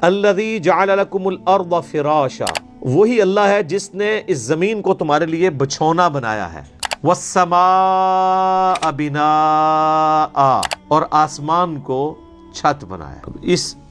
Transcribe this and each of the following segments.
الذی جعل لکم الارض فراشا، وہی اللہ ہے جس نے اس زمین کو تمہارے لیے بچھونا بنایا ہے، والسماء بناء، اور آسمان کو چھت بنایا۔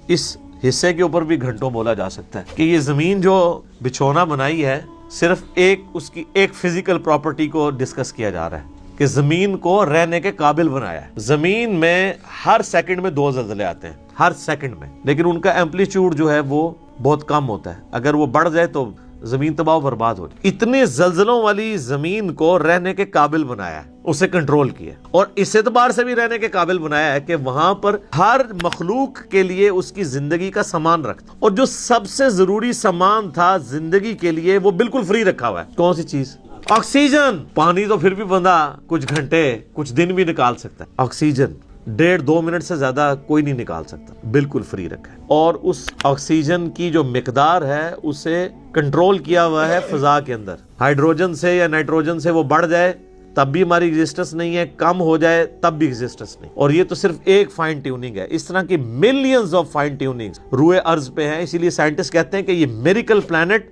اس حصے کے اوپر بھی گھنٹوں بولا جا سکتا ہے کہ یہ زمین جو بچھونا بنائی ہے، صرف اس کی ایک فزیکل پراپرٹی کو ڈسکس کیا جا رہا ہے کہ زمین کو رہنے کے قابل بنایا ہے۔ زمین میں ہر سیکنڈ میں 2 زلزلے آتے ہیں، ہر سیکنڈ میں، لیکن ان کا ایمپلیٹیوڈ جو ہے وہ بہت کم ہوتا ہے۔ اگر وہ بڑھ جائے تو زمین تباہ و برباد ہو جائے۔ اتنے زلزلوں والی زمین کو رہنے کے قابل بنایا ہے، اسے کنٹرول کیا، اور اس اعتبار سے بھی رہنے کے قابل بنایا ہے کہ وہاں پر ہر مخلوق کے لیے اس کی زندگی کا سامان رکھتا، اور جو سب سے ضروری سامان تھا زندگی کے لیے وہ بالکل فری رکھا ہوا ہے۔ کون سی چیز؟ آکسیجن۔ پانی تو پھر بھی بندہ کچھ گھنٹے کچھ دن بھی نکال سکتا ہے، آکسیجن 1.5-2 منٹ سے زیادہ کوئی نہیں نکال سکتا، بالکل فری رکھا ہے۔ اور اس آکسیجن کی جو مقدار ہے اسے کنٹرول کیا ہوا ہے فضا کے اندر۔ ہائیڈروجن سے یا نائٹروجن سے وہ بڑھ جائے تب بھی ہماری ایگزسٹنس نہیں ہے، کم ہو جائے تب بھی ایگزسٹنس نہیں۔ اور یہ تو صرف ایک فائن ٹیوننگ ہے، اس طرح کی ملینز آف فائن ٹیوننگز روئے ارض پہ ہیں۔ اسی لیے سائنٹسٹ کہتے ہیں کہ یہ میریکل پلانٹ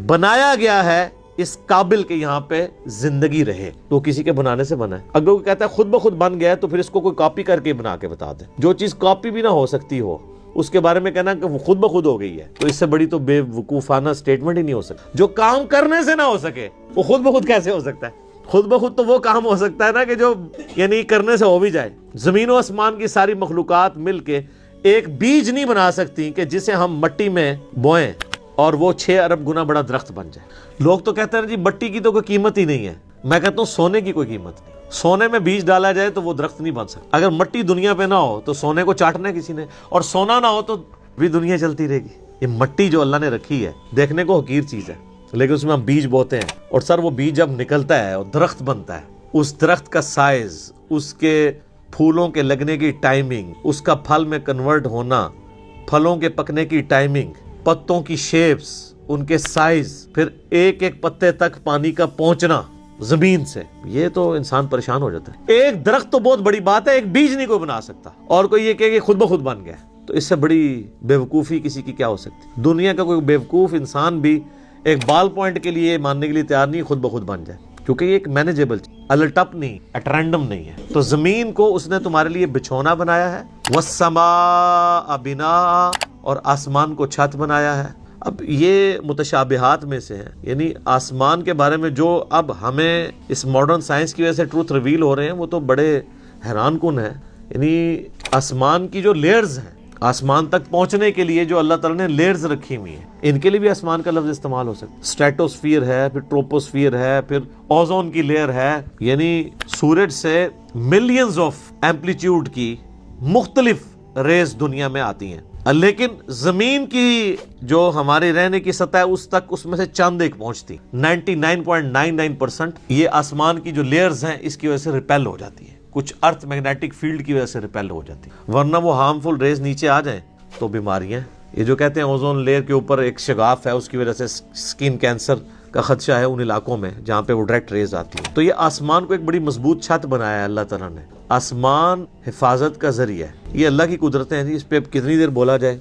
بنایا گیا ہے اس قابل کہ یہاں پہ زندگی رہے، تو کسی کے بنانے سے بنا ہے۔ اگر وہ کہتا ہے خود بخود بن گیا ہے تو پھر اس کو کوئی کاپی کر کے بنا کے بتا دے۔ جو چیز کاپی بھی نہ ہو سکتی ہو اس کے بارے میں کہنا کہ وہ خود بخود ہو گئی ہے، تو اس سے بڑی تو بے وقوفانہ سٹیٹمنٹ ہی نہیں ہو سکتی۔ جو کام کرنے سے نہ ہو سکے وہ خود بخود کیسے ہو سکتا ہے؟ خود بخود تو وہ کام ہو سکتا ہے نا کہ جو یعنی کرنے سے ہو بھی جائے۔ زمین و آسمان کی ساری مخلوقات مل کے ایک بیج نہیں بنا سکتی کہ جسے ہم مٹی میں بوئیں اور وہ 6 ارب گنا بڑا درخت بن جائے۔ لوگ تو کہتے ہیں جی مٹی کی تو کوئی قیمت ہی نہیں ہے، میں کہتا ہوں سونے کی کوئی قیمت نہیں۔ سونے میں بیج ڈالا جائے تو وہ درخت نہیں بن سکتا۔ اگر مٹی دنیا پہ نہ ہو تو سونے کو چاٹنا ہے کسی نے، اور سونا نہ ہو تو بھی دنیا چلتی رہے گی۔ یہ مٹی جو اللہ نے رکھی ہے دیکھنے کو حقیر چیز ہے، لیکن اس میں ہم بیج بوتے ہیں، اور سر وہ بیج جب نکلتا ہے اور درخت بنتا ہے، اس درخت کا سائز، اس کے پھولوں کے لگنے کی ٹائمنگ، اس کا پھل میں کنورٹ ہونا، پھلوں کے پکنے کی ٹائمنگ، پتوں کی شیپس، ان کے سائز، پھر ایک ایک پتے تک پانی کا پہنچنا زمین سے، یہ تو انسان پریشان ہو جاتا ہے۔ ایک درخت تو بہت بڑی بات ہے، ایک بیج نہیں کوئی بنا سکتا، اور کوئی یہ کہ خود بخود بن گیا، تو اس سے بڑی بے وقوفی کسی کی کیا ہو سکتی؟ دنیا کا کوئی بے وقوف انسان بھی ایک بال پوائنٹ کے لیے ماننے کے لیے تیار نہیں خود بخود بن جائے، کیونکہ یہ ایک مینیجیبل الٹپ نہیں، ایٹ رینڈم نہیں ہے۔ تو زمین کو اس نے تمہارے لیے بچھونا بنایا ہے، والسماء بناء، اور آسمان کو چھت بنایا ہے۔ اب یہ متشابہات میں سے ہیں، یعنی آسمان کے بارے میں جو اب ہمیں اس ماڈرن سائنس کی وجہ سے ٹروتھ ریویل ہو رہے ہیں وہ تو بڑے حیران کن ہیں۔ یعنی آسمان کی جو لیئرز ہیں، آسمان تک پہنچنے کے لیے جو اللہ تعالیٰ نے لیئرز رکھی ہوئی ہیں، ان کے لیے بھی آسمان کا لفظ استعمال ہو سکتا ہے۔ اسٹریٹوسفیئر ہے، پھر ٹروپوسفیئر ہے، پھر اوزون کی لیئر ہے، یعنی سورج سے ملینز آف ایمپلیٹیوڈ کی مختلف ریز دنیا میں آتی ہیں، لیکن زمین کی جو ہماری رہنے کی سطح ہے اس تک اس میں سے چند ایک پہنچتی، 99.99% یہ آسمان کی جو لیئرز ہیں اس کی وجہ سے ریپیل ہو جاتی ہے، کچھ ارتھ میگنیٹک فیلڈ کی وجہ سے ریپیل ہو جاتی ہے، ورنہ وہ ہارمفل ریز نیچے آ جائیں تو بیماریاں۔ یہ جو کہتے ہیں اوزون لیئر کے اوپر ایک شگاف ہے، اس کی وجہ سے سکن کینسر کا خدشہ ہے ان علاقوں میں جہاں پہ وہ ڈائریکٹ ریز آتی ہے۔ تو یہ آسمان کو ایک بڑی مضبوط چھت بنایا ہے اللہ تعالیٰ نے۔ آسمان حفاظت کا ذریعہ ہے، یہ اللہ کی قدرتیں ہیں، اس پہ کتنی دیر بولا جائے۔